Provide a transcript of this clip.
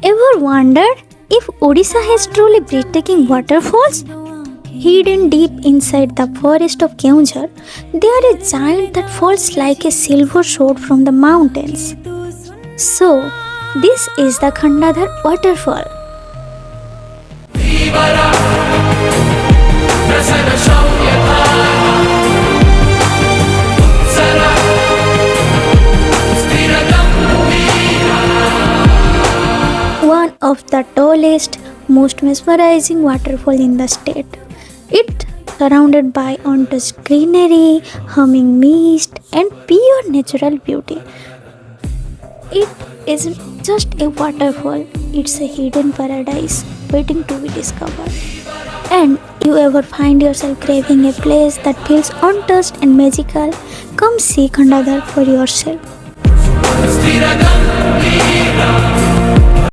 Ever wondered if Odisha has truly breathtaking waterfalls? Hidden deep inside the forest of Keonjhar, they are a giant that falls like a silver sword from the mountains. So, this is the Khandadhar Waterfall. One of the tallest, most mesmerizing waterfall in the state. It surrounded by untouched greenery, humming mist, and pure natural beauty. It isn't just a waterfall, it's a hidden paradise waiting to be discovered. And you ever find yourself craving a place that feels untouched and magical? Come see Khandadhar for yourself.